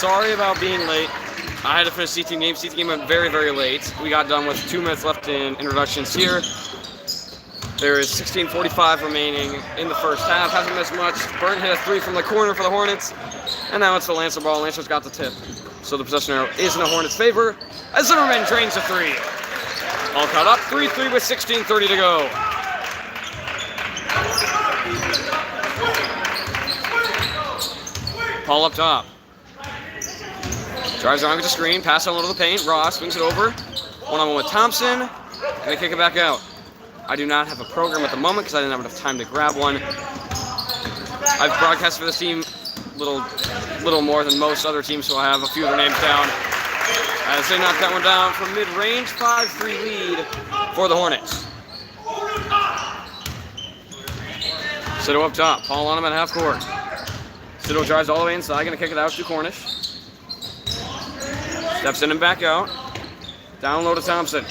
sorry about being late. I had to finish C-Team game. C-Team game went very, very late. We got done with 2 minutes left in introductions here. There is 16:45 remaining in the first half. Hasn't missed much. Burn hit a 3 from the corner for the Hornets. And now it's the Lancer ball. Lancer's got the tip. So the possession arrow is in the Hornets' favor as Zimmerman drains a 3. All caught up. 3-3 with 16:30 to go. Paul up top. Drives around with the screen. Pass on to the paint. Ross swings it over. One-on-one with Thompson. And they kick it back out. I do not have a program at the moment because I didn't have enough time to grab one. I've broadcast for this team little more than most other teams, so I have a few of their names down. As they knock that one down from mid-range, 5-3 lead for the Hornets. Sido up top, Paul on him at half court. Sido drives all the way inside, gonna kick it out to Cornish. Steps in and back out. Down low to Thompson.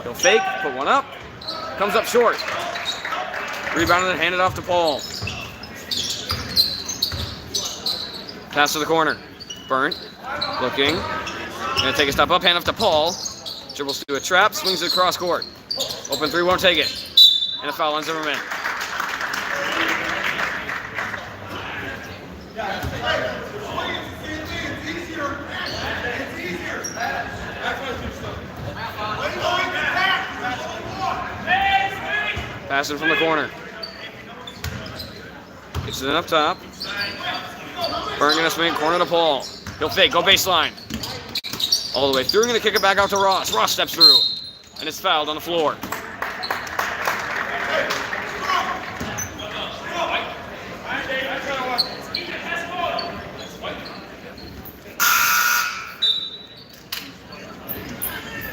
He'll fake, put one up. Comes up short. Rebounded and handed off to Paul. Pass to the corner. Burnt. Looking. Gonna take a step up, hand off to Paul. Dribbles to a trap, swings it across court. Open 3, won't take it. And a foul on Zimmerman. Passing from the corner. Gets it in up top. Burn gonna swing corner to Paul. He'll fake, go baseline. All the way through, gonna kick it back out to Ross. Ross steps through, and it's fouled on the floor.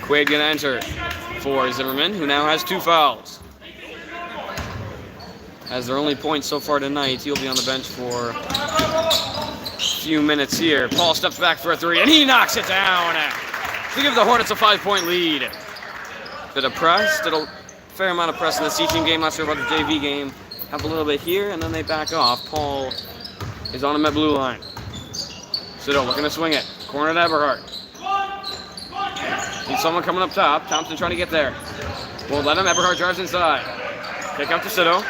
Quaid gonna enter for Zimmerman, who now has 2 fouls. As their only point so far tonight, he'll be on the bench for a few minutes here. Paul steps back for a 3, and he knocks it down to give the Hornets a 5-point lead. Bit of press, did a fair amount of press in the C-Team game. Not sure about the JV game. Have a little bit here, and then they back off. Paul is on him at blue line. Sido looking to swing it. Corner to Eberhardt. Need someone coming up top. Thompson trying to get there. Won't let him. Eberhardt drives inside. Kick out to Sido.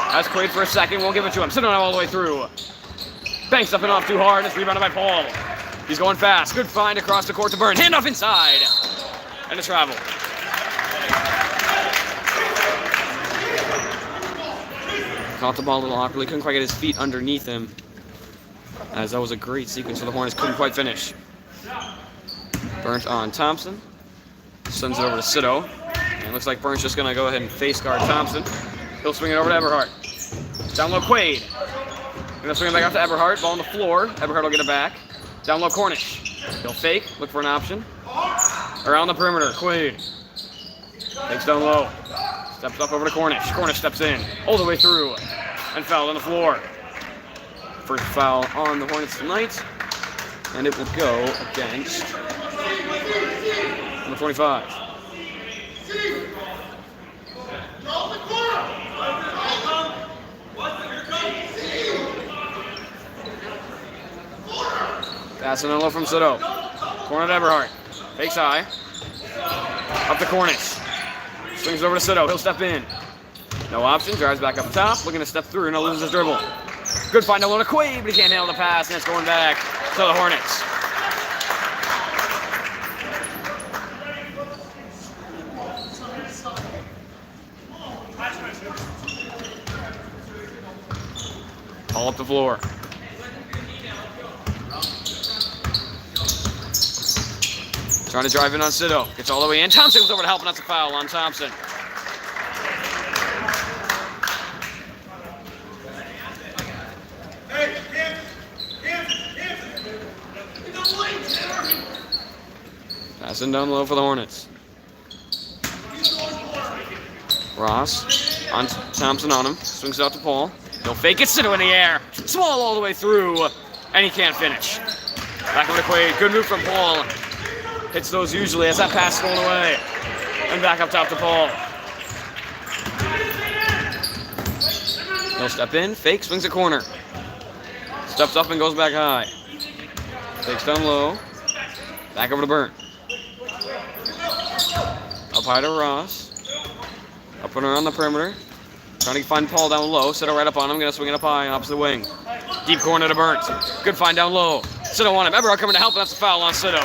Has Quaid for a second. Won't give it to him. Sido now all the way through. Banks up and off too hard. It's rebounded by Paul. He's going fast. Good find across the court to Burn. Hand off inside. And a travel. Caught the ball a little awkwardly. Couldn't quite get his feet underneath him. As that was a great sequence for the Hornets. Couldn't quite finish. Burnt on Thompson. Sends it over to Sido. And it looks like Burnt's just going to go ahead and face guard Thompson. He'll swing it over to Eberhardt. Down low Quaid. Gonna swing it back out to Eberhardt. Ball on the floor. Eberhardt will get it back. Down low Cornish. He'll fake. Look for an option. Around the perimeter. Quaid. Takes down low. Steps up over to Cornish. Cornish steps in. All the way through. And fouled on the floor. First foul on the Hornets tonight. And it will go against number 25. Passing on low from Sido. Corner to Eberhardt. Fakes high. Up to Cornish. Swings over to Sido. He'll step in. No option. Drives back up top. Looking to step through. No, loses his dribble. Good find to Quaid, but he can't handle the pass, and it's going back to the Hornets. All up the floor. Trying to drive in on Sido. Gets all the way in. Thompson was over to help, and that's a foul on Thompson. Passing down low for the Hornets. Ross on Thompson on him. Swings it out to Paul. He'll fake it. Sido in the air. Small all the way through, and he can't finish. Back over to Quaid. Good move from Paul. Hits those usually as that pass thrown away. And back up top to Paul. He'll step in. Fake. Swings a corner. Steps up and goes back high. Takes down low. Back over to Burnt. Up high to Ross. Up and around the perimeter. Trying to find Paul down low. Siddle right up on him. Gonna swing it up high, opposite wing. Deep corner to Burnt. Good find down low. Siddle on him. Everard coming to help, and that's a foul on Siddle.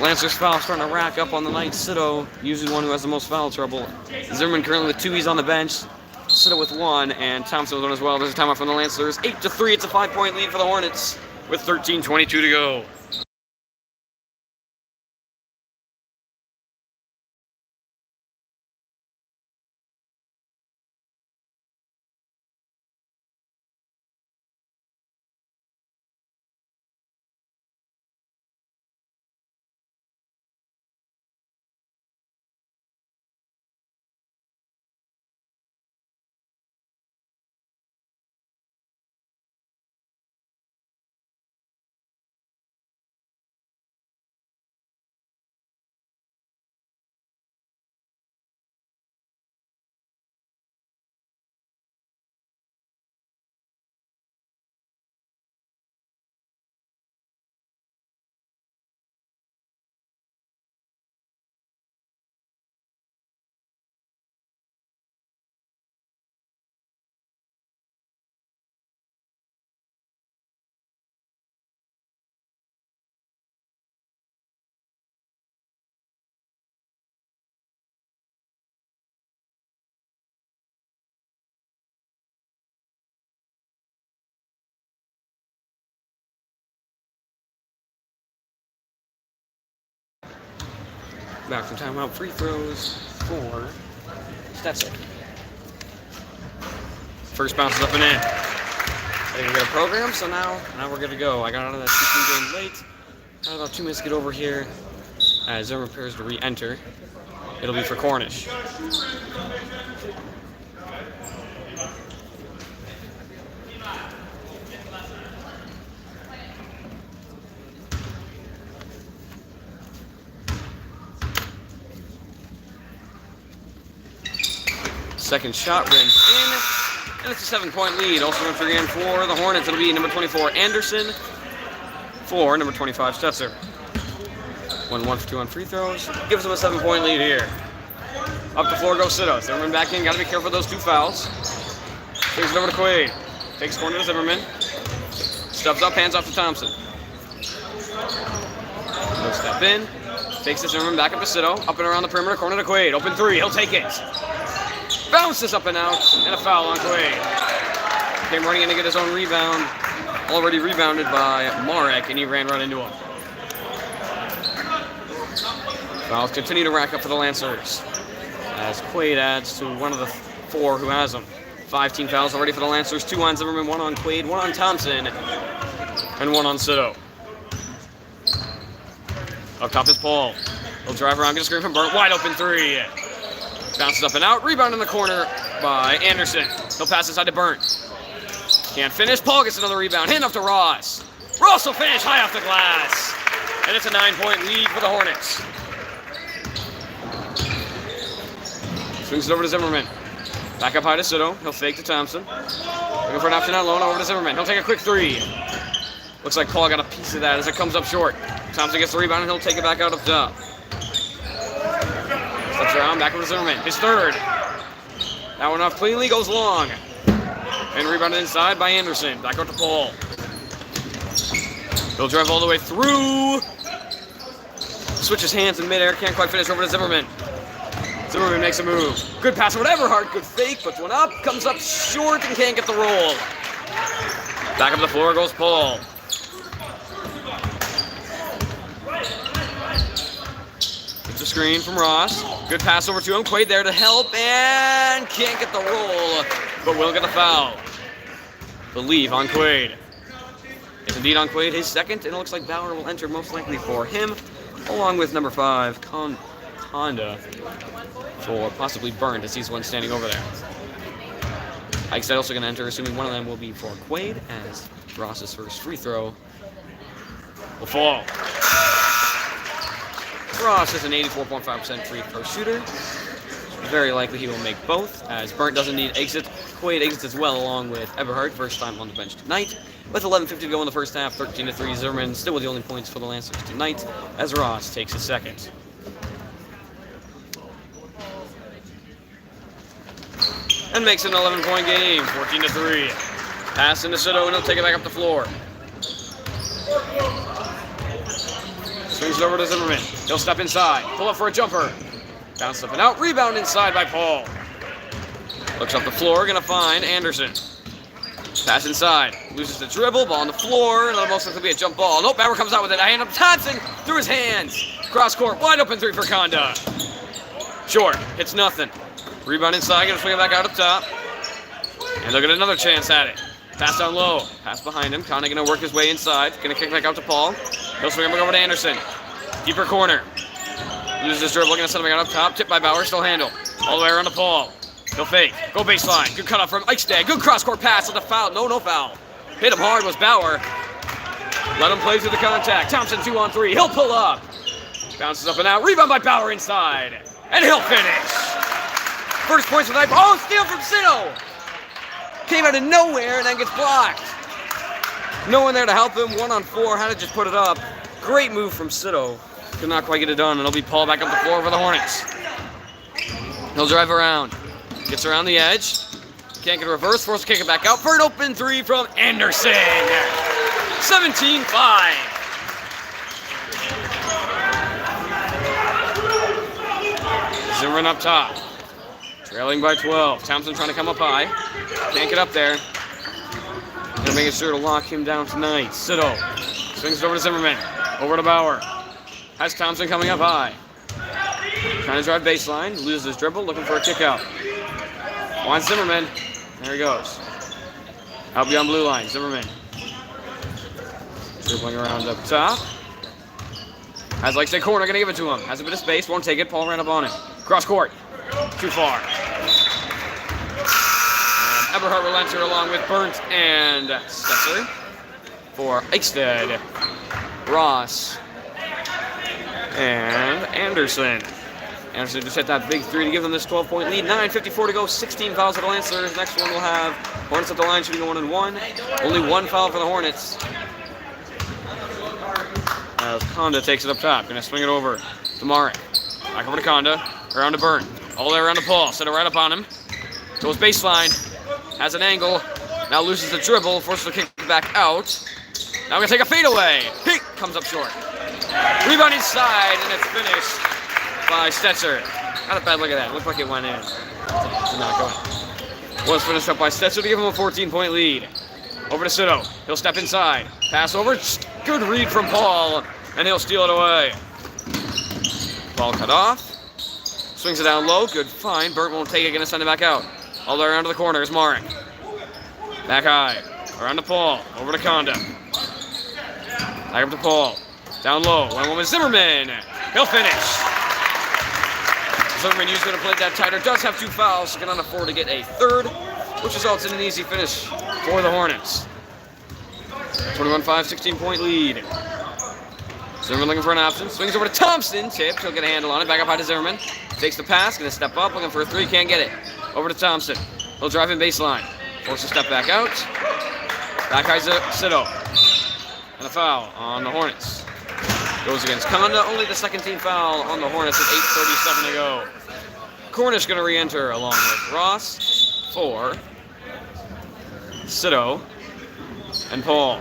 Lancers foul starting to rack up on the night. Siddle, usually one who has the most foul trouble. Zimmerman currently with 2. He's on the bench. Siddle with 1, and Thompson with 1 as well. There's a timeout from the Lancers. 8-3. It's a 5-point lead for the Hornets with 13:22 to go. Back from timeout, free throws for Stetson. First bounce is up and in. They didn't get a program, so now we're good to go. I got out of that teaching game late. Got about 2 minutes to get over here. As Zimmerman prepares to re-enter. It'll be for Cornish. Second shot rims in, and it's a 7-point lead. Also entering in for the Hornets, it'll be number 24, Anderson, for number 25, Stetzer. 1-1 for 2 on free throws. Gives them a 7-point lead here. Up the floor goes Siddle. Zimmerman back in, gotta be careful of those 2 fouls. Takes it over to Quaid. Takes corner to Zimmerman. Steps up, hands off to Thompson. No step in. Takes it Zimmerman back up to Siddle. Up and around the perimeter, corner to Quaid. Open 3, he'll take it. Bounces up and out, and a foul on Quaid. Came running in to get his own rebound. Already rebounded by Marek, and he ran right into him. Fouls continue to rack up for the Lancers, as Quaid adds to one of the 4 who has them. 5 team fouls already for the Lancers. 2 on Zimmerman, 1 on Quaid, 1 on Thompson, and 1 on Siddle. Up top is Paul. He'll drive around, get a screen from Burnt. Wide open 3. Bounces up and out. Rebound in the corner by Anderson. He'll pass inside to Burnt. Can't finish. Paul gets another rebound. Hand off to Ross. Ross will finish high off the glass. And it's a 9-point lead for the Hornets. Swings it over to Zimmerman. Back up high to Siddle. He'll fake to Thompson. Looking for an option out low. Over to Zimmerman. He'll take a quick 3. Looks like Paul got a piece of that as it comes up short. Thompson gets the rebound and he'll take it back out up top. Steps around, back over to Zimmerman. His 3rd. That one off cleanly, goes long. And rebounded inside by Anderson. Back out to Paul. He'll drive all the way through. Switches hands in midair, can't quite finish. Over to Zimmerman. Zimmerman makes a move. Good pass over to Everhart, good fake, puts one up, comes up short and can't get the roll. Back up the floor goes Paul. Gets a screen from Ross. Good pass over to him. Quaid there to help and can't get the roll, but will get the foul. The leave on Quaid. It's indeed on Quaid, his 2nd, and it looks like Bauer will enter most likely for him, along with number 5, Honda, for possibly Burnt, as he's the one standing over there. Ike's also going to enter, assuming one of them will be for Quaid, as Ross's first free throw will fall. Ross is an 84.5% free throw shooter. Very likely he will make both, as Burnt doesn't need exit. Quaid exits as well, along with Eberhardt, first time on the bench tonight. With 11:50 to go in the first half, 13-3, Zimmerman still with the only points for the Lancers tonight, as Ross takes a second. And makes it an 11-point game, 14-3. Pass into Sido, and he'll take it back up the floor. Swings it over to Zimmerman. He'll step inside, pull up for a jumper. Bounce up and out, rebound inside by Paul. Looks up the floor, gonna find Anderson. Pass inside, loses the dribble, ball on the floor, and it'll most likely be a jump ball. Nope, Bauer comes out with it. I hand up Thompson through his hands. Cross court, wide open three for Conda. Short, hits nothing. Rebound inside, gonna swing it back out up top. And they'll get another chance at it. Pass down low, pass behind him. Conda gonna work his way inside, gonna kick back out to Paul. He'll swing it back over to Anderson. Deeper corner. Loses his dribble, gonna set him back out up top. Tipped by Bauer, still handle. All the way around to Paul. He'll fake. Go baseline. Good cutoff from Eichstad. Good cross-court pass with a foul. No foul. Hit him hard was Bauer. Let him play through the contact. Thompson 2-on-3. He'll pull up. Bounces up and out. Rebound by Bauer inside. And he'll finish. First points for the night. Oh, steal from Sido. Came out of nowhere and then gets blocked. No one there to help him. 1-on-4. Had to just put it up. Great move from Sido. Could not quite get it done. And it'll be Paul back up the floor for the Hornets. He'll drive around. Gets around the edge. Can't get a reverse. Forced to kick it back out for an open three from Anderson. 17-5. Zimmerman up top. Trailing by 12. Thompson trying to come up high. Can't get up there. Gonna make sure to lock him down tonight. Sido swings it over to Zimmerman. Over to Bauer. Has Thompson coming up high. Trying to drive baseline. Loses his dribble. Looking for a kick out. Wants Zimmerman. There he goes. Out beyond blue line. Zimmerman. Dribbling around up top. Has like say corner. Gonna give it to him. Has a bit of space. Won't take it. Paul ran up on him. Cross court. Too far. And Eberhardt will enter along with Burnt and Stetzer for Eichstad, Ross, and Anderson. Anderson just hit that big three to give them this 12-point lead. 9:54 to go. 16 fouls for the Lancers. Next one will have Hornets at the line shooting 1-1. Only one foul for the Hornets. As Conda takes it up top. Gonna swing it over to Marek. Back over to Conda. Around to Burnt. All the way around to Paul. Set it right up on him. Goes baseline. Has an angle. Now loses the dribble. Forces the kick back out. Now we're going to take a fadeaway. Pink comes up short. Rebound inside, and it's finished by Stetzer. Not a bad look at that. Looked like it went in. Did not go in. Was finished up by Stetzer to give him a 14-point lead. Over to Sido. He'll step inside. Pass over. Good read from Paul, and he'll steal it away. Ball cut off. Swings it down low. Good find. Burnt won't take it. Going to send it back out. All the way around to the corner is Marek. Back high. Around to Paul. Over to Conda. Back up to Paul. Down low. 1-1 with Zimmerman. He'll finish. Zimmerman usually going to play that tighter. Does have 2 fouls. So can afford to get a third, which results in an easy finish for the Hornets. 21-5, 16-point lead. Zimmerman looking for an option. Swings over to Thompson. Tipped. He'll get a handle on it. Back up high to Zimmerman. Takes the pass. Going to step up. Looking for a three. Can't get it. Over to Thompson. He'll drive in baseline. Force a step back out. Back high to Sido. And a foul on the Hornets. Goes against Conda. Only the second team foul on the Hornets with 8:37 to go. Cornish going to re-enter along with Ross for Sido and Paul.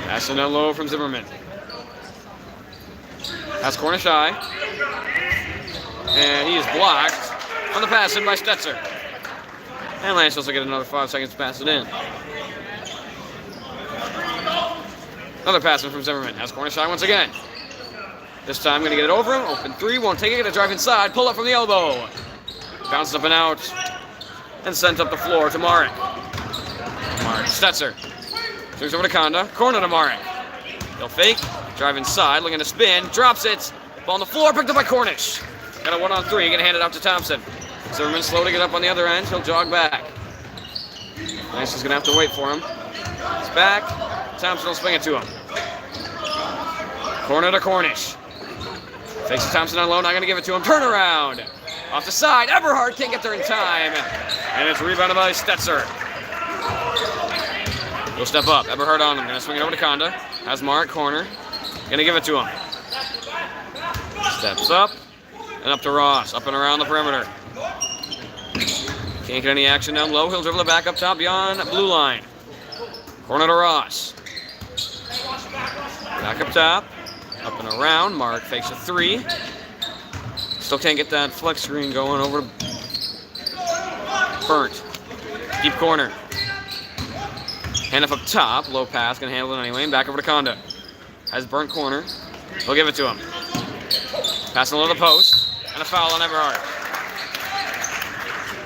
Passing down low from Zimmerman. That's Cornish high. And he is blocked on the pass in by Stetzer. And Lance will get another 5 seconds to pass it in. Another pass in from Zimmerman. Has Cornish high once again. This time going to get it over him. Open three. Won't take it. Going to drive inside. Pull up from the elbow. Bounces up and out. And sent up the floor to Marek. Marek. Stetzer. Swings over to Conda. Corner to Marek. He'll fake. Drive inside. Looking to spin. Drops it. Ball on the floor. Picked up by Cornish. Got a 1-on-3. Going to hand it out to Thompson. Zimmerman slow to get up on the other end. He'll jog back. Nice is going to have to wait for him. He's back. Thompson will swing it to him. Corner to Cornish. Fakes Thompson on low, not going to give it to him. Turnaround. Off the side. Eberhard can't get there in time. And it's rebounded by Stetzer. He'll step up. Eberhard on him. Going to swing it over to Conda. Has Mark corner. Going to give it to him. Steps up. And up to Ross. Up and around the perimeter. Can't get any action down low. He'll dribble it back up top beyond blue line. Corner to Ross. Back up top. Up and around. Mark fakes a three. Still can't get that flex screen going over to Burnt. Deep corner. Handoff up top. Low pass. Going to handle it anyway. And back over to Conda. Has Burnt corner. He'll give it to him. Passing low to the post. And a foul on Eberhard.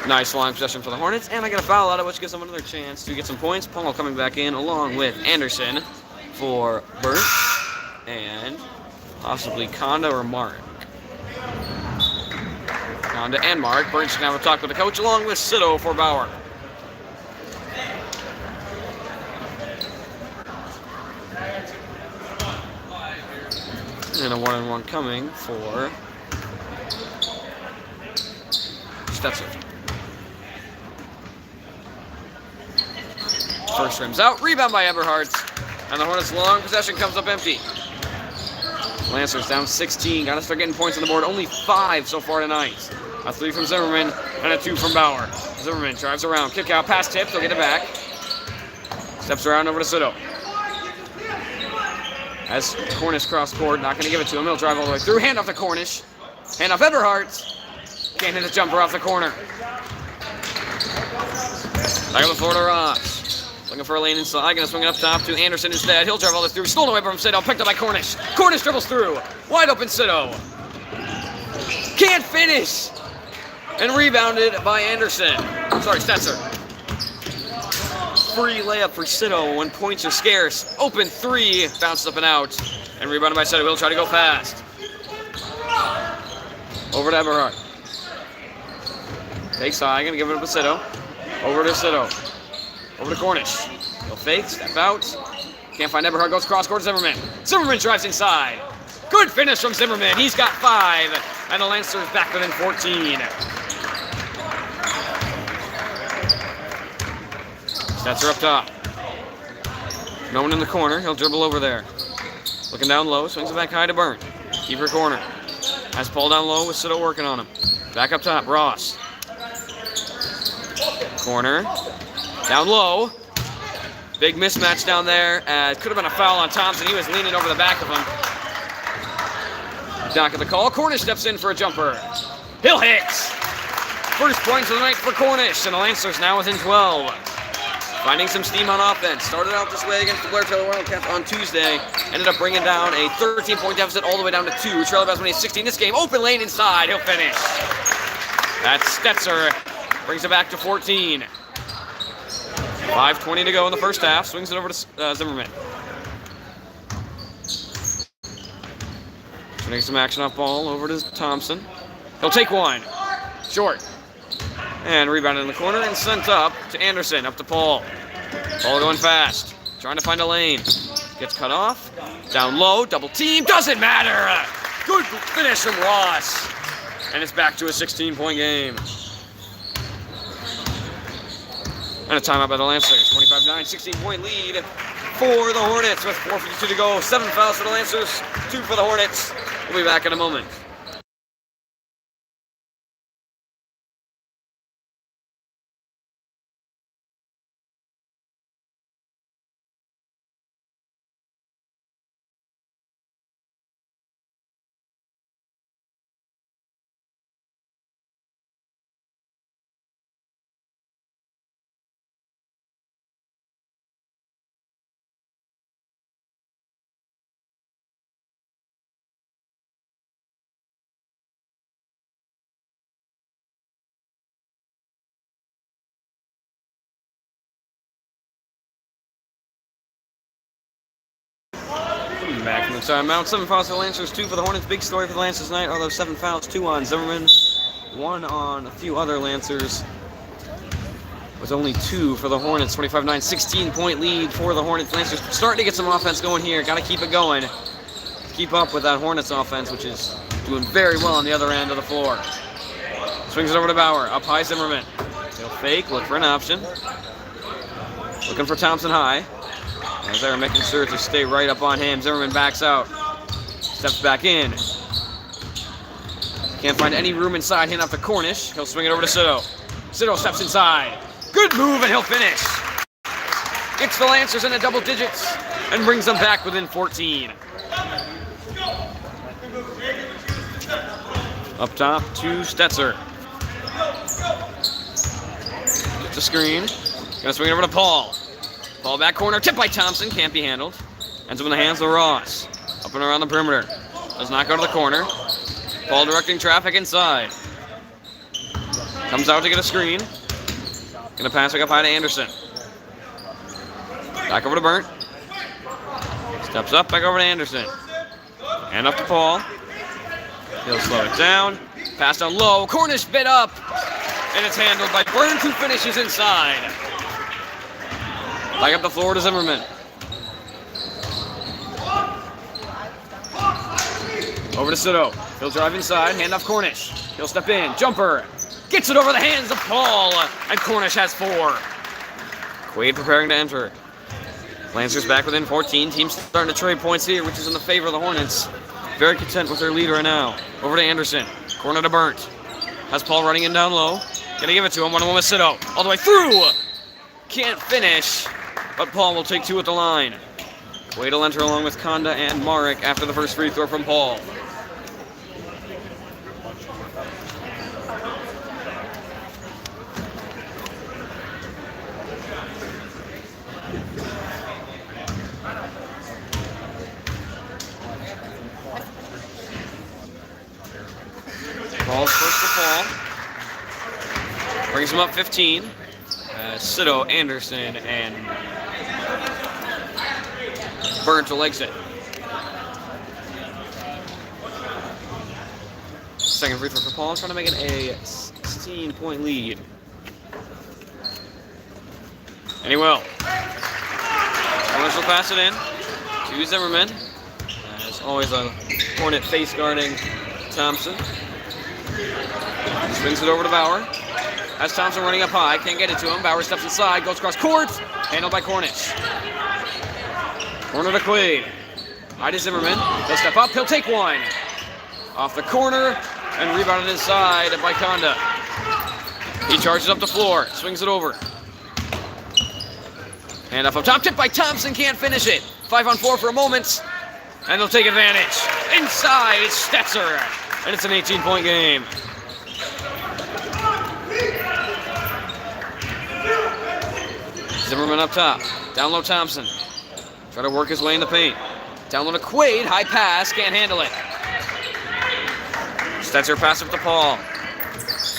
Nice line possession for the Hornets. And I get a foul out of which gives them another chance to get some points. Pummel coming back in along with Anderson for Burnt. And possibly Conda or Mark. Conda and Mark. Burnt's going to have a talk with the coach along with Sito for Bauer. And a 1-on-1 coming for Stetzer. First rim's out. Rebound by Eberhard. And the Hornets' long possession comes up empty. Lancers down 16. Got to start getting points on the board. Only 5 so far tonight. A 3 from Zimmerman and a 2 from Bauer. Zimmerman drives around. Kick out. Pass tip. They'll get it back. Steps around over to Sito. As Cornish cross court. Not going to give it to him. He'll drive all the way through. Hand off to Cornish. Hand off Eberhard. Can't hit the jumper off the corner. Back on the floor to Ross. Looking for a lane inside. Going to swing it up top to Anderson instead. He'll drive all this through. Stolen away from Sito. Picked up by Cornish. Cornish dribbles through. Wide open Sito. Can't finish. And rebounded by Anderson. Sorry, Stetzer. Free layup for Sito when points are scarce. Open 3. Bounced up and out. And rebounded by Sito. He'll try to go fast. Over to Eberhard. Takes high. Going to give it up to Sito. Over to Sito. Over to Cornish. He'll fake, step out. Can't find Eberhard, goes cross court to Zimmerman. Zimmerman drives inside. Good finish from Zimmerman. He's got 5. And the Lancers back within 14. Stetzer up top. No one in the corner. He'll dribble over there. Looking down low. Swings it back high to Burnt. Keeper corner. Has Paul down low with Sito working on him. Back up top. Ross. Corner. Down low. Big mismatch down there. Could have been a foul on Thompson. He was leaning over the back of him. Dock of the call. Cornish steps in for a jumper. He'll hit. First points of the night for Cornish. And the Lancers now within 12. Finding some steam on offense. Started out this way against the Blair Taylor Wildcats on Tuesday. Ended up bringing down a 13-point deficit all the way down to 2. Trail Best when he's 16 this game. Open lane inside. He'll finish. That's Stetzer. Brings it back to 14. 5:20 to go in the first half. Swings it over to Zimmerman. Getting some action off ball over to Thompson. He'll take one. Short. And rebounded in the corner and sent up to Anderson. Up to Paul. Paul going fast. Trying to find a lane. Gets cut off. Down low. Double team. Doesn't matter. Good finish from Ross. And it's back to a 16-point game. And a timeout by the Lancers. 25-9, 16-point lead for the Hornets with 4:52 to go. 7 fouls for the Lancers, 2 for the Hornets. We'll be back in a moment. Back from the timeout. 7 fouls for the Lancers, 2 for the Hornets. Big story for the Lancers tonight. Although 7 fouls, 2 on Zimmerman, 1 on a few other Lancers. with only 2 for the Hornets. 25-9, 16-point lead for the Hornets. Lancers starting to get some offense going here. Got to keep it going. Keep up with that Hornets offense, which is doing very well on the other end of the floor. Swings it over to Bauer. Up high, Zimmerman. He'll fake, look for an option. Looking for Thompson high. As they're making sure to stay right up on him. Zimmerman backs out. Steps back in. Can't find any room inside. Hand off to Cornish. He'll swing it over to Sito. Sito steps inside. Good move, and he'll finish. Gets the Lancers into double digits and brings them back within 14. Up top to Stetzer. Gets a screen. Gonna swing it over to Paul. Paul back corner. Tip by Thompson. Can't be handled. Ends up in the hands of Ross. Up and around the perimeter. Does not go to the corner. Paul directing traffic inside. Comes out to get a screen. Gonna pass it up high to Anderson. Back over to Burnt. Steps up, back over to Anderson. And up to Paul. He'll slow it down. Pass down low. Cornish bit up. And it's handled by Burnt, who finishes inside. Back up the floor to Zimmerman. Over to Sito. He'll drive inside. Hand off Cornish. He'll step in. Jumper. Gets it over the hands of Paul. And Cornish has 4. Quaid preparing to enter. Lancers back within 14. Team's starting to trade points here, which is in the favor of the Hornets. Very content with their lead right now. Over to Anderson. Corner to Burnt. Has Paul running in down low. Gonna give it to him. 1-on-1 with Sito. All the way through. Can't finish. But Paul will take 2 at the line. Quaid will enter along with Konda and Marek after the first free throw from Paul. Paul's first to fall. Brings him up 15. Sito, Anderson, and Burnt will exit. Second free throw for Paul, trying to make it a 16-point lead. And he will. Cornish will pass it in to Zimmerman. As always, a Hornet face guarding Thompson. Swings it over to Bauer. Has Thompson running up high. Can't get it to him. Bauer steps inside. Goes across court. Handled by Cornish. Corner to Quaid. High to Zimmerman. He'll step up. He'll take one. Off the corner. And rebounded inside by Konda. He charges up the floor. Swings it over. Hand off up top. Tip by Thompson. Can't finish it. 5-on-4 for a moment. And they'll take advantage. Inside. It's Stetzer. And it's an 18-point game. Zimmerman up top. Down low Thompson. Try to work his way in the paint. Down low to Quaid. High pass. Can't handle it. Stetzer pass up to Paul.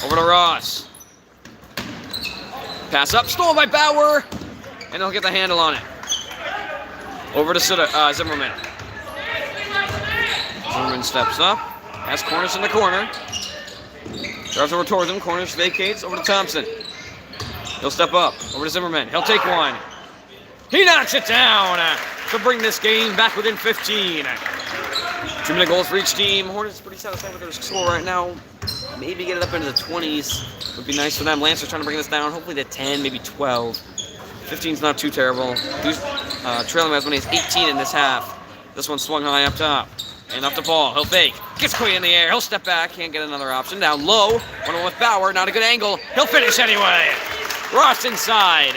Over to Ross. Pass up. Stolen by Bauer. And he'll get the handle on it. Over to Zimmerman. Zimmerman steps up. Has Cornish in the corner. Drives over towards him. Cornish vacates. Over to Thompson. He'll step up. Over to Zimmerman. He'll take one. He knocks it down to bring this game back within 15. 2-minute goals for each team. Hornets pretty satisfied with their score right now. Maybe get it up into the 20s. Would be nice for them. Lancers trying to bring this down. Hopefully to 10, maybe 12. 15's not too terrible. Trailing as many as 18 in this half. This one swung high up top. And up to Paul. He'll fake. Gets Quaid in the air. He'll step back. Can't get another option. Down low. 1-on-1 with Bauer. Not a good angle. He'll finish anyway. Ross inside.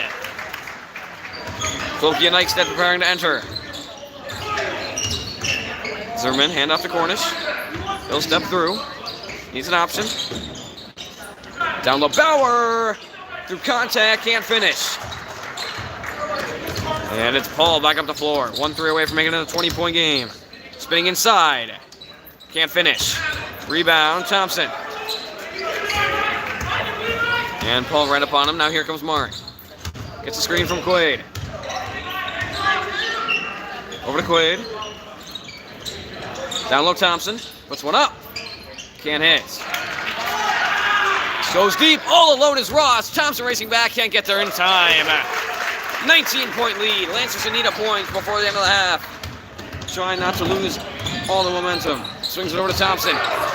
Cloaky and Eichstedt preparing to enter. Zimmerman, hand off to Cornish. He'll step through. Needs an option. Down low, Bauer. Through contact, can't finish. And it's Paul back up the floor. 1-3 away from making it a 20-point game. Spinning inside. Can't finish. Rebound, Thompson. And Paul right up on him. Now here comes Mark. Gets a screen from Quaid. Over to Quaid. Down low Thompson. Puts one up. Can't hit. Goes deep, all alone is Ross. Thompson racing back, can't get there in time. 19-point lead. Lancers need a point before the end of the half. Trying not to lose all the momentum. Swings it over to Thompson.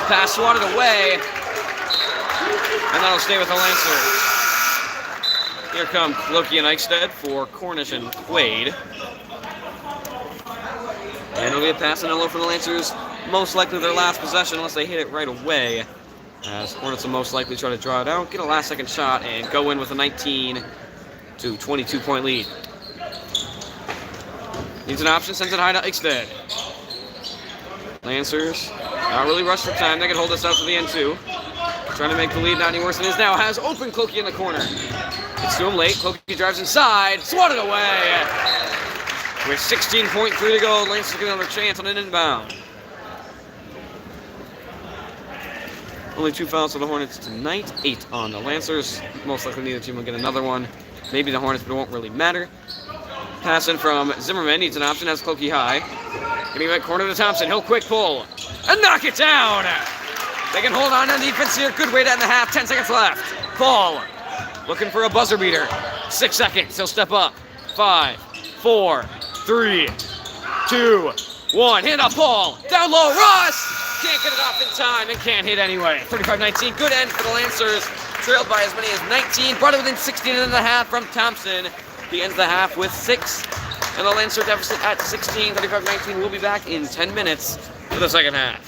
Pass swatted away. And that'll stay with the Lancers. Here come Loki and Eichstead for Cornish and Quaid. And it'll be a pass and for the Lancers. Most likely their last possession unless they hit it right away. As Hornets will most likely try to draw it out, get a last-second shot, and go in with a 19 to 22-point lead. Needs an option, sends it high to Eichstead. Lancers, not really rushed for time. They can hold this out to the end, too. Trying to make the lead not any worse than it is now. Has open Clokey in the corner. It's to him late. Clokey drives inside. Swatted away. With 16.3 to go, Lancers get another chance on an inbound. Only 2 fouls for the Hornets tonight. 8 on the Lancers. Most likely neither team will get another one. Maybe the Hornets, but it won't really matter. Pass in from Zimmerman. Needs an option. Has Clokey high. Getting back corner to Thompson. He'll quick pull. And knock it down. They can hold on defense here. Good way to end the half. 10 seconds left. Paul looking for a buzzer beater. 6 seconds. He'll step up. 5, 4, 3, 2, 1. Hand off Paul. Down low. Ross can't get it off in time and can't hit anyway. 35-19. Good end for the Lancers. Trailed by as many as 19. Brought it within 16 and a half from Thompson. He ends the half with 6. And the Lancer deficit at 16. 35-19. We'll be back in 10 minutes for the second half.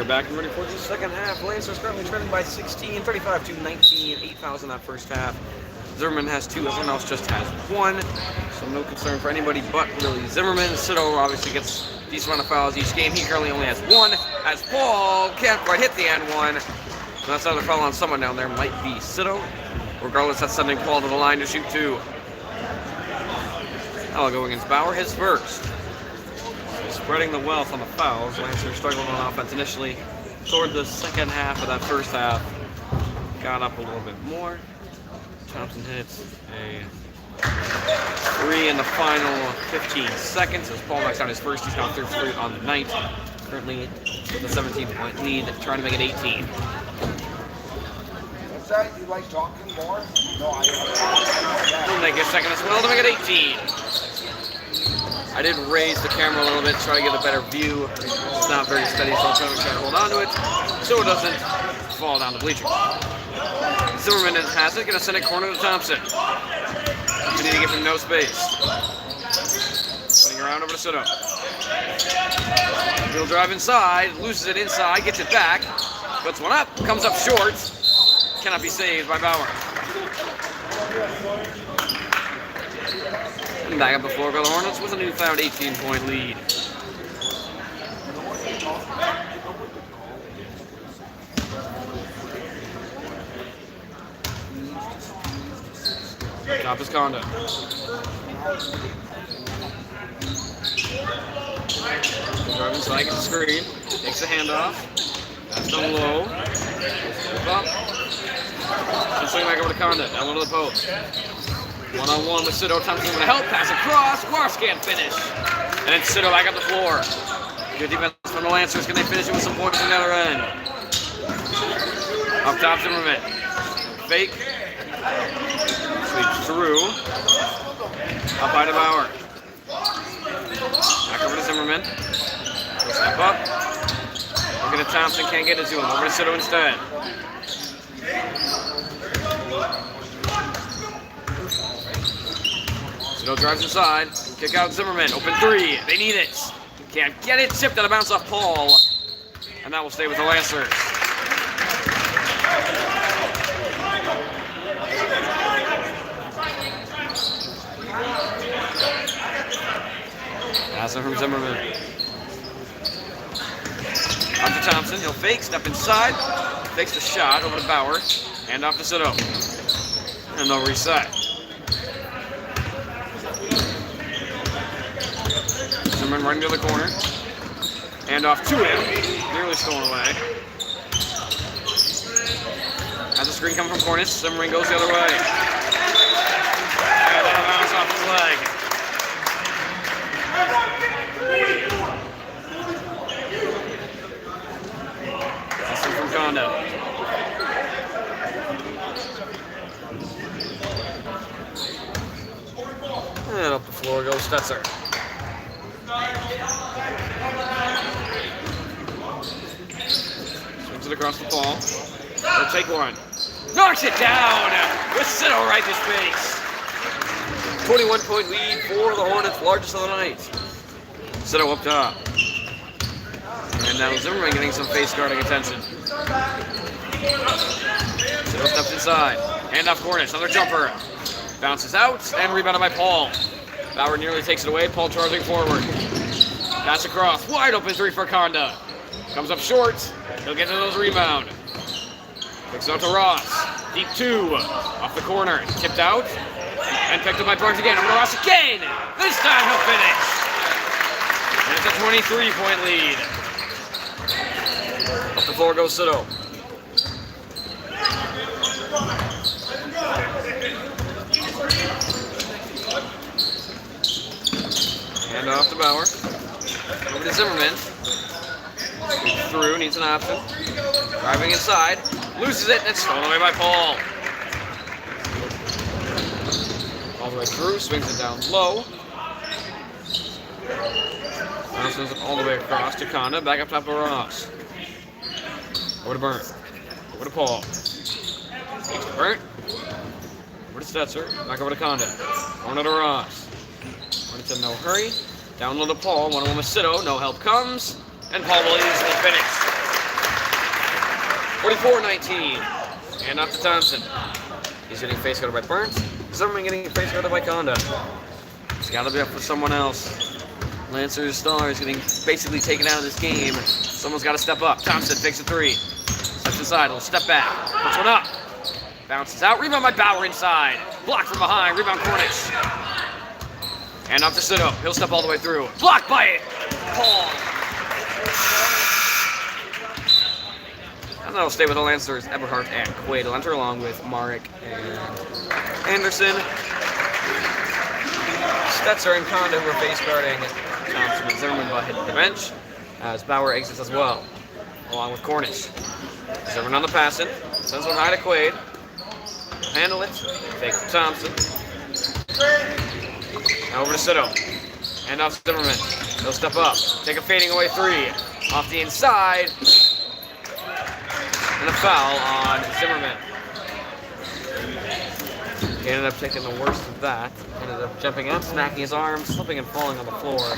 back and ready for the second half. Lancers currently trending by 16, 35-19, 8 fouls in that first half. Zimmerman has 2, everyone else just has 1. So no concern for anybody but really Zimmerman. Cito obviously gets a decent amount of fouls each game. He currently only has 1. As Paul can't quite hit the end one. So that's another foul on someone down there. Might be Cito. Regardless, that's sending Paul to the line to shoot 2. I'll go against Bauer, his first. Spreading the wealth on the fouls. Lancers struggling on offense initially. Toward the second half of that first half, got up a little bit more. Thompson hits a 3 in the final 15 seconds as Paul knocks down his first. He's now 3 on the night. Currently with a 17-point lead, trying to make it 18. What's that? You like talking more? No, We'll make it second as well to make it 18. I did raise the camera a little bit, try to get a better view. It's not very steady, so I'm trying to hold on to it so it doesn't fall down the bleachers. Zimmerman has it, gonna send it corner to Thompson. We need to give him no space. Putting around over to Cito. He'll drive inside, loses it inside, gets it back, puts one up, comes up short. Cannot be saved by Bauer. And back up the floor by the Hornets with a newfound 18-point lead. Top is Conda. Drive inside, gets the screen, takes the handoff. That's done low. Step up. And swing back over to Conda, down low to the post. One-on-one with Cito. Thompson going to help, pass across. Wars can't finish. And then Cito back up the floor. Good defense from the Lancers. Can they finish it with some points on the other end? Up top, Zimmerman. Fake. Sweeps through. Up high to Bauer. Back over to Zimmerman. Step up. Looking at Thompson, can't get it to him. Over to Cito instead. Cito drives inside. Kick out Zimmerman. Open 3. They need it. Can't get it. Tipped out of bounce off Paul. And that will stay with the Lancers. Pass it from Zimmerman. Up to Thompson. He'll fake. Step inside. Fakes the shot over to Bauer. Hand off to Cito. And they'll reset. Zimmerman running to the corner. Hand off to him. Nearly stolen away. Has the screen coming from Hornets. Zimmerman goes the other way. And a bounce off his leg. That's from Conda. And up the floor goes Stetzer. Swings it across the ball. They'll take one. Knocks it down with Cito right to space. 21-point lead for the Hornets, largest of the night. Cito up top. And now Zimmerman getting some face guarding attention. Cito steps inside. Hand off Hornets, another jumper. Bounces out and rebounded by Paul. Bauer nearly takes it away. Paul charging forward. Pass across. Wide open 3 for Conda. Comes up short. He'll get to those rebound. Kicks out to Ross. Deep 2. Off the corner. Tipped out. And picked up by Burns again. Over to Ross again. This time he'll finish. And it's a 23-point lead. Up the floor goes Cito. Hand off to Bauer. Over to Zimmerman. Through, needs an option. Driving inside. Loses it, and it's stolen away by Paul. All the way through, swings it down low. Bounces it all the way across to Conda. Back up top to Ross. Over to Burnt. Over to Paul. Takes to Burnt. Over to Stetzer. Back over to Conda. Corner to Ross. Hornets in no hurry. Down low to Paul. 1-on-1 with Cito. No help comes. And Paul will easily finish. 44-19. And off to Thompson. He's getting face guarded by Burns. Zimmerman getting face guarded by Conda. It's got to be up for someone else. Lancer's star is getting basically taken out of this game. Someone's got to step up. Thompson takes a three. Steps inside. He'll step back. Puts one up. Bounces out. Rebound by Bauer inside. Blocked from behind. Rebound Hornets. And up to Sito. He'll step all the way through. Blocked by Paul. And that'll stay with the Lancers, Eberhardt and Quaid will enter along with Marek and Anderson. Stetzer and Conda who are face guarding Thompson and Zimmerman will hit the bench as Bauer exits as well, along with Cornish. Zimmerman on the pass in, sends one high to Quaid. Handle it, fake to Thompson. Now over to Sito. And off Zimmerman. He'll step up, take a fading away three. Off the inside. And a foul on Zimmerman. He ended up taking the worst of that. Ended up jumping up, smacking his arm, slipping and falling on the floor.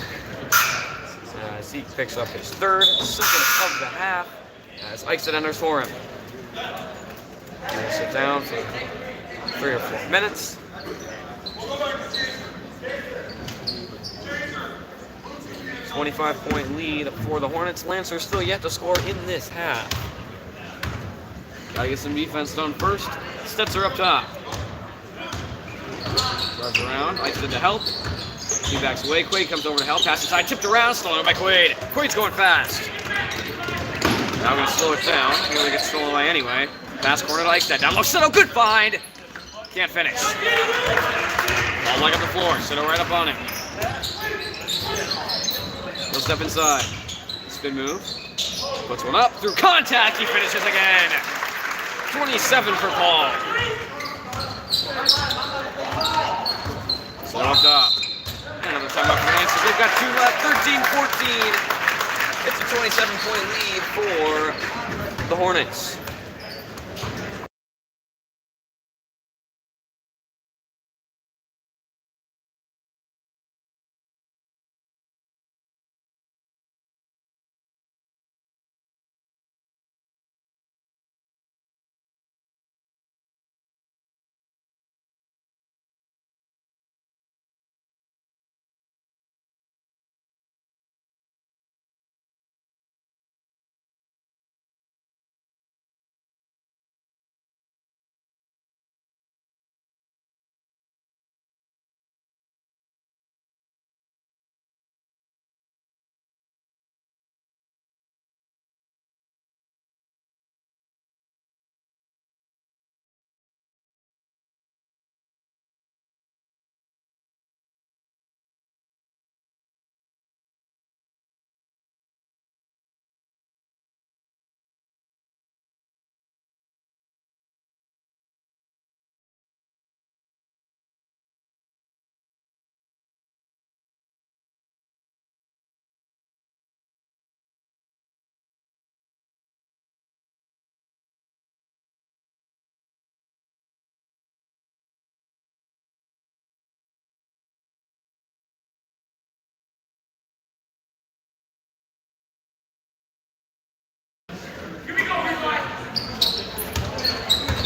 Zeke picks up his third, second of the half, as Eichstedt enters for him. He'll sit down for 3 or 4 minutes. A 25-point lead for the Hornets. Lancers still yet to score in this half. Gotta get some defense done first. Stetzer up top. Drives around, Eichstedt to help. He backs away, Quaid comes over to help, pass inside, tipped around, stolen by Quaid. Quaid's going fast. Now we're gonna slow it down. He only gets stolen away anyway. Pass corner to Eichstedt, down low, Sito, good find. Can't finish. Ball leg up the floor, Sito right up on him. He'll step inside. Spin move. Puts one up, through contact, he finishes again. 27 for Paul. So up top. Another timeout for the Lancers. They've got 2 left, 13-14. It's a 27-point lead for the Hornets.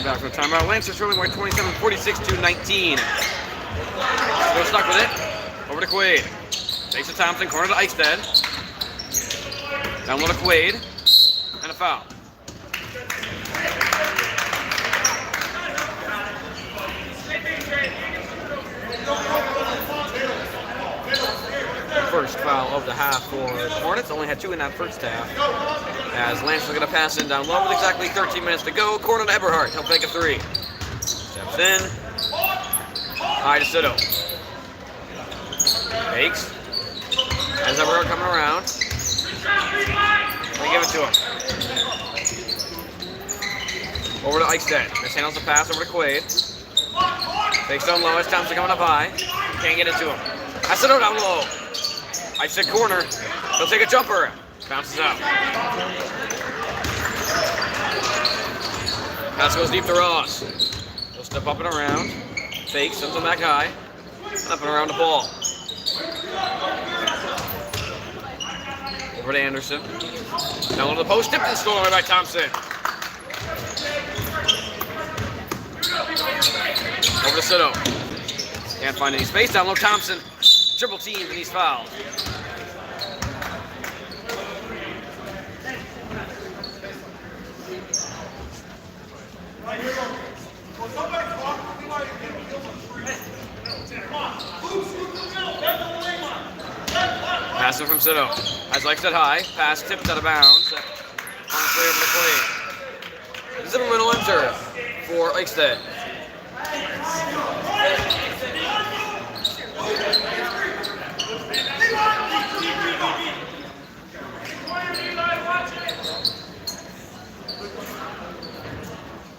Back from the timeout. Lancers trailing by 27, 46-19. Still stuck with it. Over to Quaid. Takes to Thompson, corner to Eichstedt. Down low to Quaid. And a foul. First foul of the half for the Hornets. Only had 2 in that first half. As Lancers are going to pass in down low with exactly 13 minutes to go. Corner to Eberhardt. He'll take a 3. Steps in. High to Sito. Fakes. As Eberhardt coming around. They give it to him. Over to Eichstedt. Mishandles the pass over to Quaid. Fakes down low as Thompson coming up high. Can't get it to him. Sito down low. Eichstedt corner. He'll take a jumper. Bounces out. Pass goes deep to Ross. He'll step up and around. Fakes, sends him back high. Up and around the ball. Over to Anderson. Down to the post, tipped and stolen away by Thompson. Over to Soto. Can't find any space. Down low, Thompson. Triple teamed and he's fouled. Passing from Soto. Has legs set high. Pass tipped out of bounds. On its way over the plate. Zimmerman will enter for Lakestead.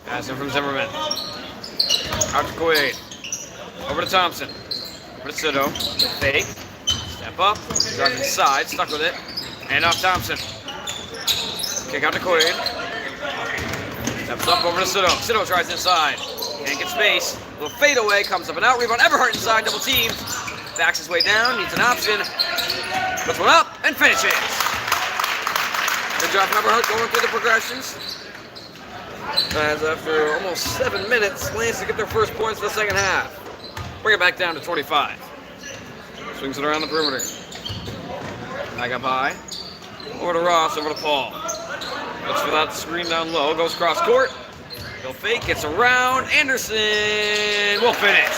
Passing from Zimmerman. Out to Quaid. Over to Thompson. Over to Soto. Fake. Step up. Drive inside. Stuck with it. And off Thompson. Kick out to Quaid. Steps up over to Soto. Soto tries inside. Can't get space. A little fade away. Comes up and out. Rebound. Everhart inside. Double teamed. Backs his way down. Needs an option. Puts one up and finishes. Good job from Everhart going through the progressions. As after almost 7 minutes, Lance to get their first points in the second half. Bring it back down to 25. Swings it around the perimeter. Back up high. Over to Ross, over to Paul. Looks for that screen down low. Goes cross court. He'll fake, gets around. Anderson will finish.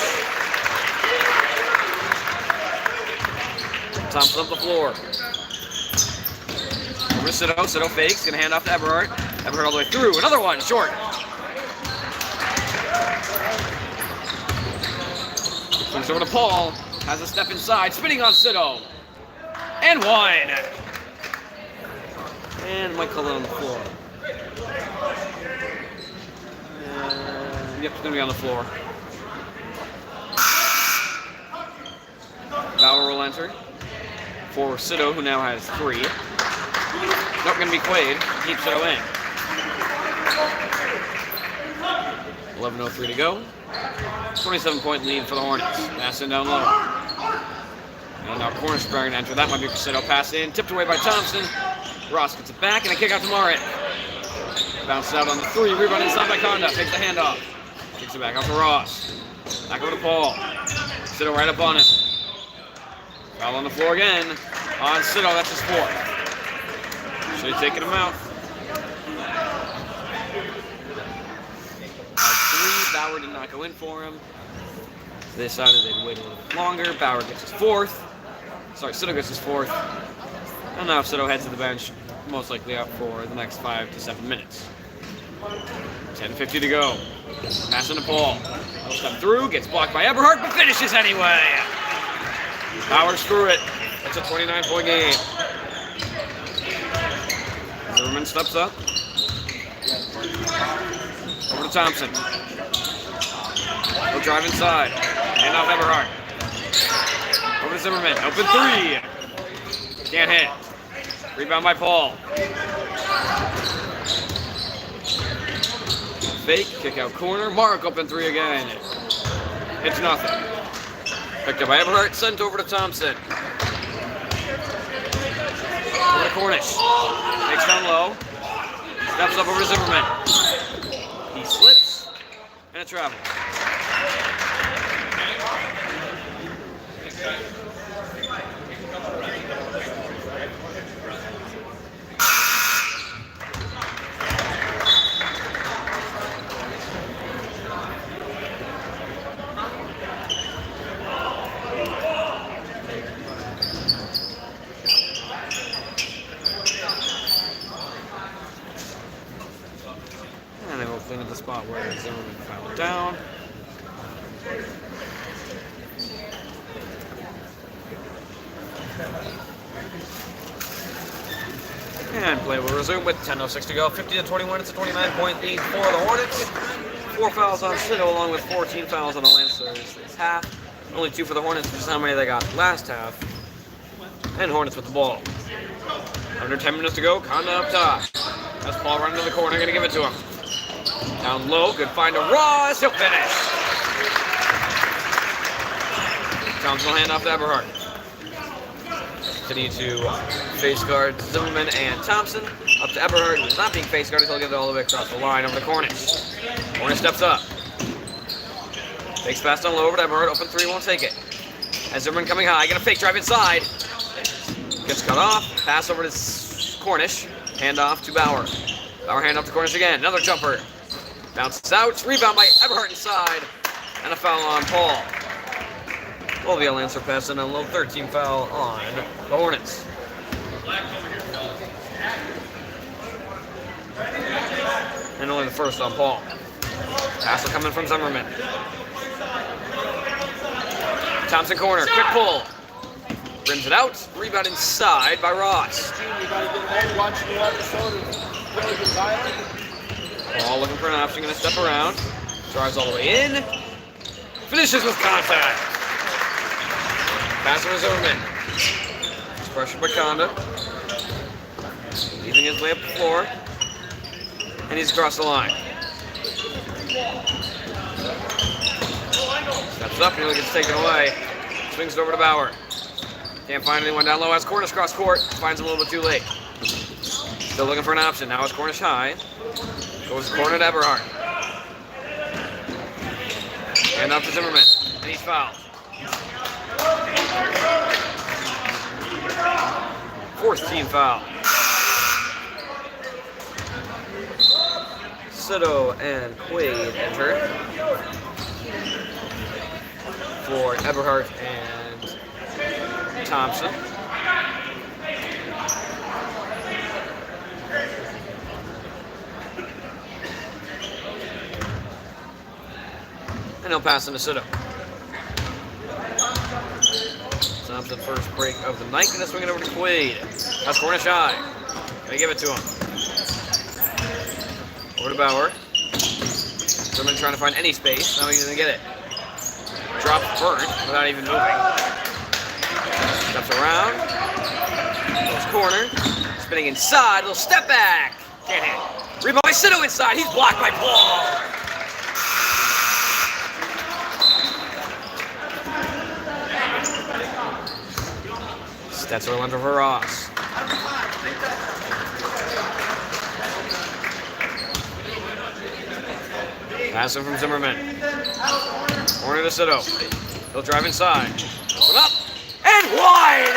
Thompson up the floor. Over to Soto. Soto fakes. Gonna hand off to Everhart. Everhart all the way through. Another one, short. Swings over to Paul. Has a step inside. Spinning on Soto. And one. And Mike Cullen on the floor. Yep, it's going to be on the floor. Bauer will enter for Soto, who now has 3. Not going to be Quaid. Keeps Soto in. 11:03 to go. 27-point lead for the Hornets. Pass in down low. And now corner square to enter. That might be for Soto. Pass in. Tipped away by Thompson. Ross gets it back and a kick out to Marin. Bounces out on the 3. Rebound inside by Conda. Takes the handoff. Kicks it back out to Ross. Back over to Paul. Soto right up on him. Foul on the floor again. On Soto. That's his 4th. Should have taken him out. 3. Bauer did not go in for him. They decided they'd wait a little bit longer. Bauer gets his 4th. Sorry, Soto gets his 4th. And now Soto heads to the bench, most likely out for the next 5 to 7 minutes. 10:50 to go. Passing to Paul. He'll step through, gets blocked by Everhart, but finishes anyway. Bauer screw it. It's a 29-point game. Zimmerman steps up. Over to Thompson. He'll drive inside. Hand off Everhart. Over to Zimmerman. Open 3. Can't hit. Rebound by Paul. Fake. Kick out corner. Mark open 3 again. It's nothing. Picked up by Everhart. Sent over to Thompson. Over to Cornish. Takes down low. Steps up over to Zimmerman. He slips. And a travel. And then we'll clean up the spot where Zimmerman fouled down. And play will resume with 10:06 to go. 50-21. It's a 29-point lead for the Hornets. 4 fouls on Soto, along with 14 fouls on the Lancers this half. Only 2 for the Hornets, which is how many they got last half. And Hornets with the ball. Under 10 minutes to go. Conda up top. That's Paul running to the corner. Going to give it to him. Down low. Good find to Ross. He'll finish. Thompson will hand off to Everhart. Continue to face guard Zimmerman and Thompson. Up to Everhart, who's not being face guarded. He'll get it all the way across the line over the Cornish. Cornish steps up. Fakes pass down low over to Eberhardt. Open three, won't take it. As Zimmerman coming high, gonna fake drive inside. Gets cut off. Pass over to Cornish. Hand off to Bauer. Bauer hand off to Cornish again. Another jumper. Bounces out. Rebound by Eberhardt inside. And a foul on Paul. Well, the answer pass in a low 13 foul on the Hornets. And only the first on Paul. Pass will come in from Zimmerman. Thompson corner. Quick pull. Rims it out. Rebound inside by Ross. You gotta get home watching the episode of Gilligan's Island. Paul looking for an option, gonna step around. Drives all the way in. Finishes with contact. Pass over Zimmerman. He's pressured by Conda. Leaving his way up the floor. And he's across the line. Steps up, nearly gets taken away. Swings it over to Bauer. Can't find anyone down low. Has Cornish cross court. Finds him a little bit too late. Still looking for an option. Now it's Cornish high. Goes corner to Eberhardt. And up to Zimmerman. And he's fouled. Fourth team foul. Soto and Quaid enter for Eberhardt and Thompson. And he'll pass into Soto. Thompson first break of the night, and swing it over to Quaid. That's Cornish high. Gonna give it to him. Over to Bauer. Zimmerman trying to find any space. Now he's gonna get it. Drop Burnt without even moving. Steps around. Goes corner. Spinning inside. Little step back. Can't hit. Rebound by Soto inside. He's blocked by Paul. Stetzer under for Ross. Passing from Zimmerman. Corner to Soto. He'll drive inside. Put up and wide!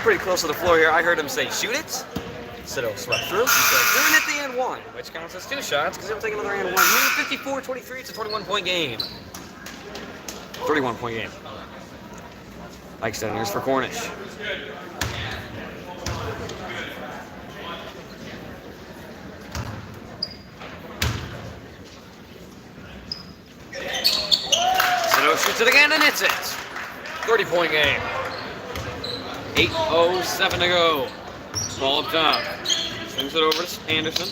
Pretty close to the floor here. I heard him say, shoot it. Soto swept through. He said, doing it the and one, which counts as two shots because he'll take another and one. 54-23. It's a 21-point game. 31-point game. Ike Steners for Cornish. Soto shoots it again and hits it. 30-point game. 8:07 to go. Ball up top. Swings it over to Anderson.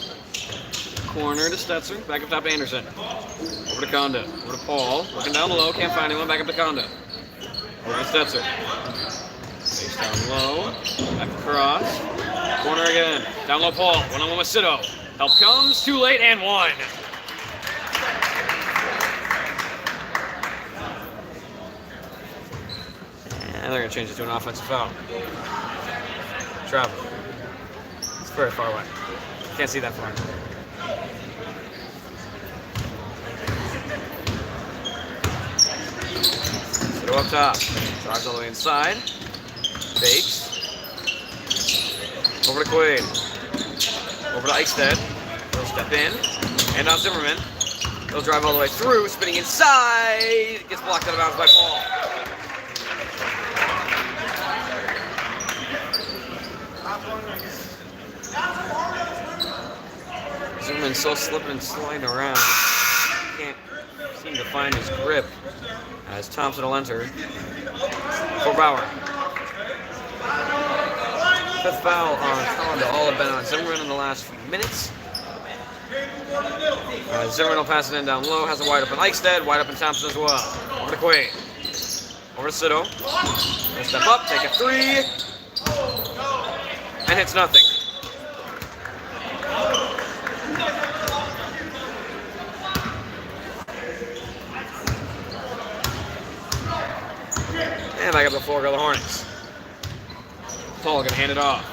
Corner to Stetzer. Back up top to Anderson. Over to Conda. Over to Paul. Looking down low. Can't find anyone. Back up to Conda. Over to Stetzer. Face down low. Back across. Corner again. Down low Paul. One-on-one with Soto. Help comes. Too late and one. And they're going to change it to an offensive foul. Travel. It's very far away. Can't see that far. Soto up top. Drives all the way inside. Fakes. Over to Quaid. Over to Eichstead. He'll step in. And now Zimmerman. He'll drive all the way through. Spinning inside. Gets blocked out of bounds by Paul. Zimmerman's so slipping and sliding around. Can't seem to find his grip as Thompson will enter for Bauer. Fifth foul on Conda. All have been on Zimmerman in the last few minutes. Zimmerman will pass it in down low. Has a wide open Eichstead. Wide open Thompson as well. Over to Quaid. Over to Soto. He'll step up. Take a three. And hits nothing. And back up the floor go the Hornets. Paul gonna hand it off.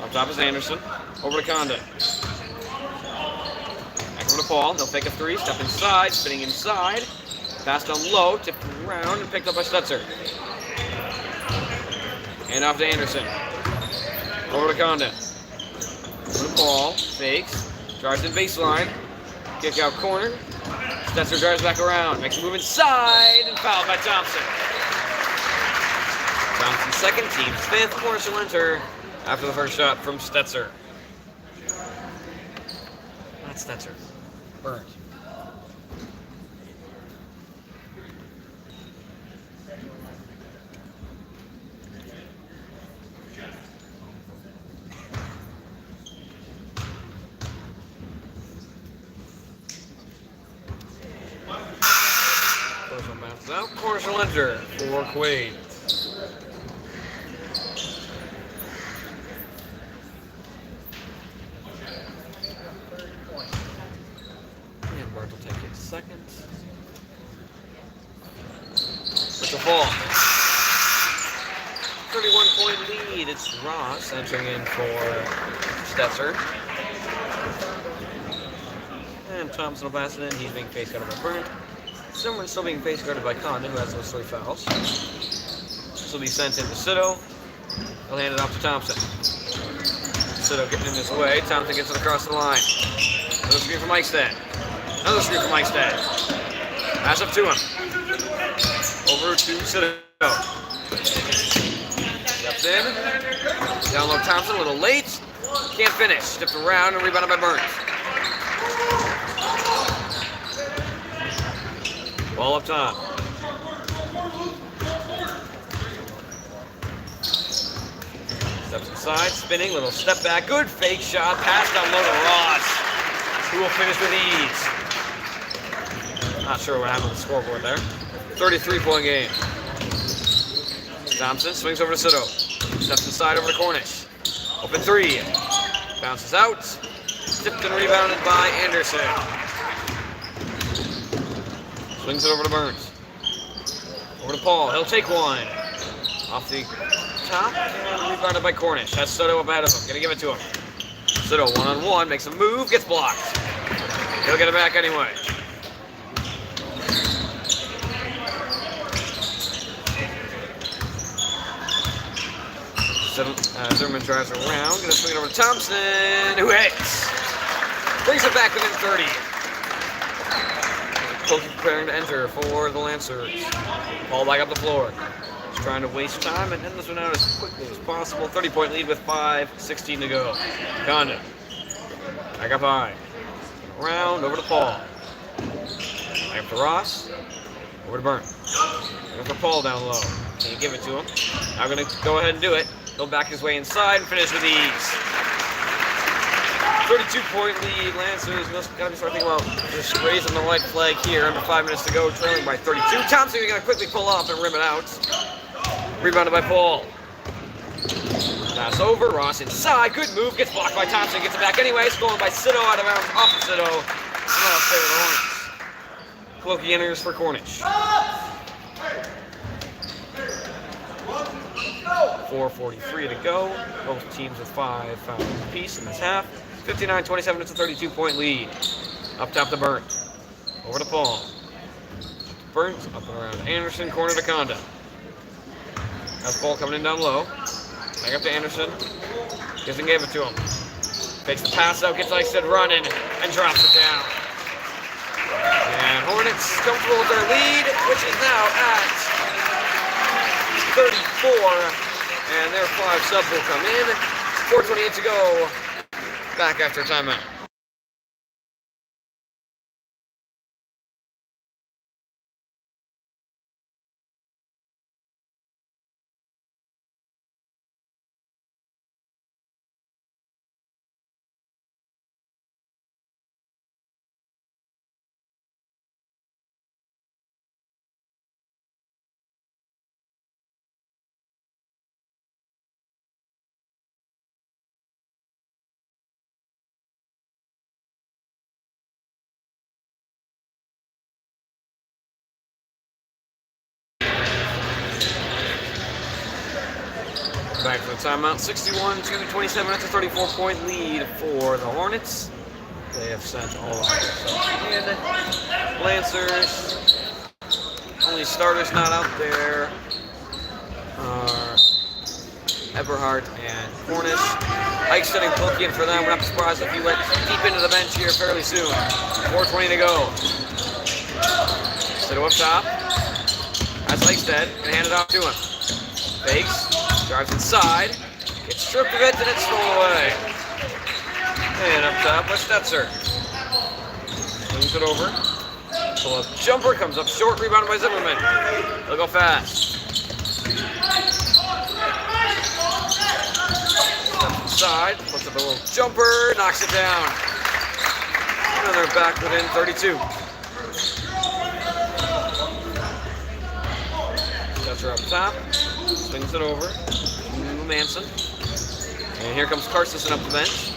Up top is Anderson. Over to Conda. Paul. He'll fake a three, step inside, spinning inside. Pass down low, tipped around, and picked up by Stetzer. And off to Anderson. Over to Conda. Over to Paul. Fakes. Drives in baseline. Kick out corner. Stetzer drives back around. Makes a move inside and fouled by Thompson. Thompson second, team's fifth. Hornets will enter after the first shot from Stetzer. Not Stetzer. Burns. First one bounces out. Hornets will enter for Quaid. Will take it second. It's a fall. 31-point lead. It's Ross entering in for Stetzer. And Thompson will pass it in. He's being face guarded by Burnt. Someone's still being face guarded by Condon, who has those 3 fouls. This will be sent in to Sito. He'll hand it off to Thompson. Sito getting in his way. Thompson gets it across the line. Another screen from Eichstadt. Another screen from Eichstadt. Pass up to him. Over to Sito. Steps in. Down low Thompson, a little late. Can't finish. Stepped around and rebounded by Burns. Ball up top. Steps inside, spinning, little step back. Good fake shot. Pass down low to Ross, who will finish with ease. Not sure what happened with the scoreboard there. 33-point game. Thompson swings over to Sito. Steps inside over to Cornish. Open three. Bounces out. Tipped and rebounded by Anderson. Swings it over to Burns. Over to Paul. He'll take one. Off the top. And rebounded by Cornish. Has Soto up ahead of him. Gonna give it to him. Soto one-on-one. Makes a move. Gets blocked. He'll get it back anyway. Zimmerman drives around. Gonna swing it over to Thompson, who hits. Brings it back within 30. Koki preparing to enter for the Lancers. Ball back up the floor. He's trying to waste time and end this one out as quickly as possible. 30-point lead with 5:16 to go. Condon. Back up high. Around, over to Paul. Back up to Ross. Over to Burn. Back up to Paul down low. Can you give it to him? Now going to go ahead and do it. He'll back his way inside and finish with ease. 32-point lead. Lancers got to start thinking about just raising the white flag here. Under 5 minutes to go, trailing by 32. Thompson going to quickly pull up and rim it out. Rebounded by Paul. Pass over. Ross inside. Good move. Gets blocked by Thompson. Gets it back anyway. Stolen by Sito out of bounds. Off of Sito. Not up there with the Hornets. Cloaky enters for Cornish. 4:43 to go. Both teams with 5 fouls apiece in this half. 59-27, it's a 32-point lead. Up top to Burnt. Over to Paul. Burnt, up and around Anderson, corner to Conda. Has Paul coming in down low. Back up to Anderson. Gibson gave it to him. Takes the pass out, gets Eichstadt running, and drops it down. And Hornets comfortable with their lead, which is now at 34. And their 5 subs will come in. 4:28 to go. Back after timeout. Back for the timeout. 61-27. That's a 34-point lead for the Hornets. They have sent all of in. Lancers. Only starters not out there are Eberhardt and Hornets. Ike's setting Pilkey in for them. We're not surprised if he went deep into the bench here fairly soon. 4:20 to go. Sito up top. That's Eichstead. Gonna hand it off to him. Fakes. Drives inside. Gets stripped of it and it's stolen away. And up top by Stetzer. Swings it over. Pull up jumper. Comes up short. Rebounded by Zimmerman. They'll go fast. Steps inside. Puts up a little jumper. Knocks it down. And they're back within 32. Stetzer up top. Swings it over. Manson. And here comes Carstensen up the bench.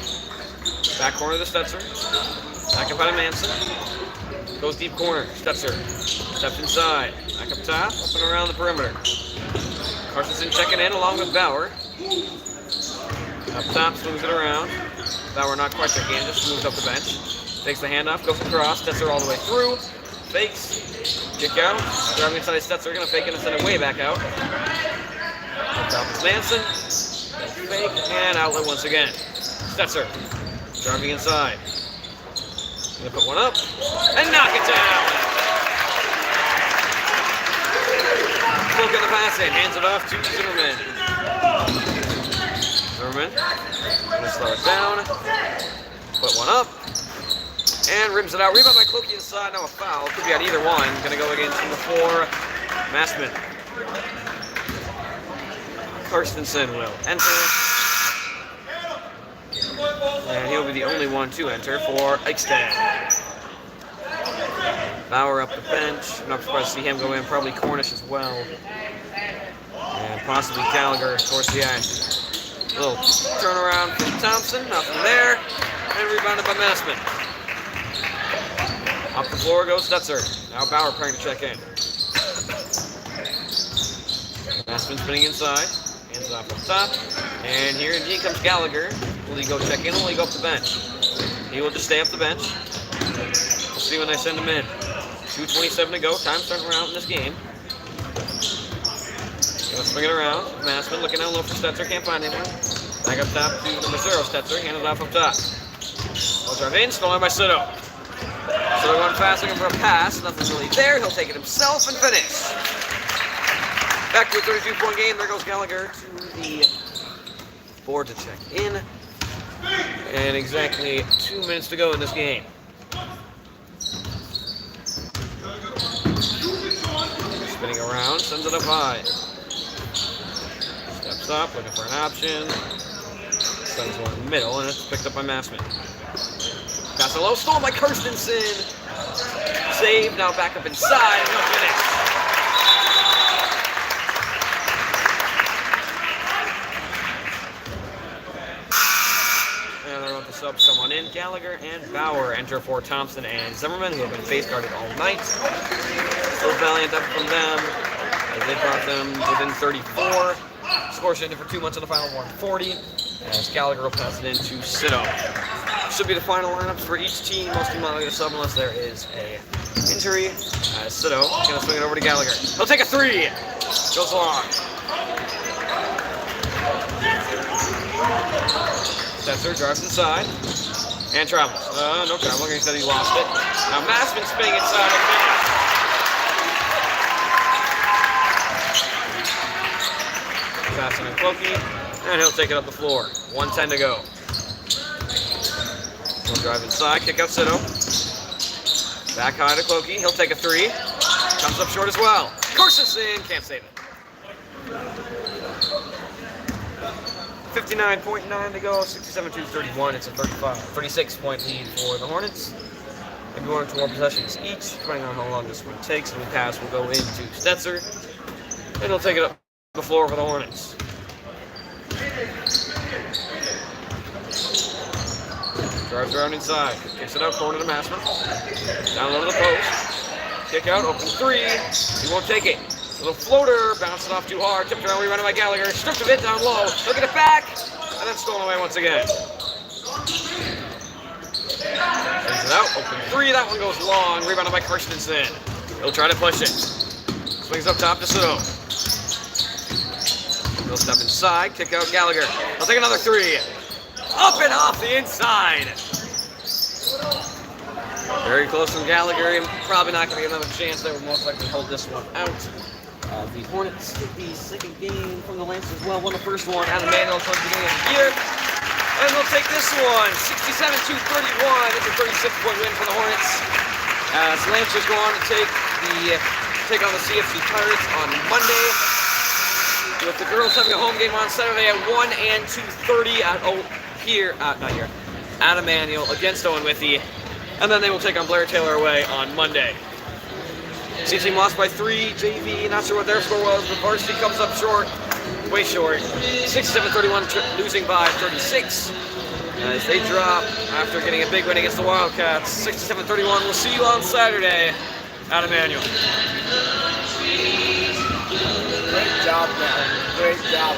Back corner to Stetzer. Back up out of Manson. Goes deep corner. Stetzer. Steps inside. Back up top. Up and around the perimeter. Carstensen checking in along with Bauer. Up top. Swings it around. Bauer not quite there again. Just moves up the bench. Takes the handoff. Goes across. Stetzer all the way through. Fakes. Kick out. Driving inside Stetzer. Going to fake it and send it way back out. Up top is Manson. Fake and outlet once again. Stetzer. Driving inside. Gonna put one up and knock it down. Look at the pass in. Hands it off to Zimmerman. Zimmerman. Gonna slow it down. Put one up. And rims it out. Rebound by Cloakey inside. Now a foul. Could be on either one. Gonna go against number 4, Massman. Carstensen will enter. And he'll be the only one to enter for Eichstead. Bauer up the bench. I'm not surprised to see him go in. Probably Cornish as well. And possibly Gallagher towards the end. Little turnaround from Thompson. Nothing there. And rebounded by Massman. Up the floor goes Stetzer. Now Bauer preparing to check in. Massman spinning inside. Hands it off up top. And here indeed comes Gallagher. Will he go check in or will he go up the bench? He will just stay up the bench. We'll see when they send him in. 2:27 to go. Time starting around in this game. Gonna swing it around. Massman looking down low for Stetzer. Can't find anyone. Back up top to the Massero. Stetzer. Hand it off up top. I'll drive in. Stolen by Sito. Sito going fast looking for a pass. Nothing's really there. He'll take it himself and finish. Back to a 32-point game. There goes Gallagher to the board to check in. And exactly 2 minutes to go in this game. Spinning around, sends it up high. Steps up, looking for an option. Sends one in the middle, and it's picked up by Massman. Pass it low, stolen by Carstensen. Save, now back up inside, and he'll finish. Sub someone in. Gallagher and Bauer enter for Thompson and Zimmerman, who have been face guarded all night. Still valiant up from them as they brought them within 34. Score shifted for 2 months in the final 140. As Gallagher will pass it in to Sito. Should be the final lineups for each team. Most teams not going to sub unless there is a injury. Sito is going to swing it over to Gallagher. He'll take a 3. Goes long. Stetzer drives inside and travels. No travel. He said he lost it. Now Massman spinning inside and finish. Passing to Cloakey, and he'll take it up the floor. 1:10 to go. He'll drive inside, kick out Sito. Back high to Cloakey. He'll take a 3. Comes up short as well. Carstensen can't save it. 59.9 to go, 67-31. It's a 36-point lead for the Hornets. Maybe 1 or 2 more possessions each, depending on how long this one takes. And the pass will go into Stetzer, and he'll take it up the floor for the Hornets. Drives around inside, kicks it out, corner to Massman. Down low to the post. Kick out, open 3. He won't take it. Little floater, bounced it off too hard, tipped around, rebounded by Gallagher, stripped of it down low, look at it back, and then stolen away once again. Sends it out, open three, that one goes long, rebounded by Christensen. He'll try to push it. Swings up top to Sue. He'll step inside, kick out Gallagher. He'll take another three. Up and off the inside. Very close from Gallagher, and probably not going to get another chance. They will most likely hold this one out. The Hornets get the second game from the Lancers as well. Won the first one at Immanuel towards the beginning of the year. And they'll take this one, 67-31. It's a 36-point win for the Hornets. As Lancers go on to take on the CFC Pirates on Monday. With the girls having a home game on Saturday at 1 and 2:30 at Immanuel against Owen Withey. And then they will take on Blair Taylor away on Monday. C team lost by 3, JV, not sure what their score was, but Varsity comes up short, way short. 67-31, losing by 36. As they drop after getting a big win against the Wildcats. 67-31, we'll see you on Saturday at Immanuel. Great job, man. Great job.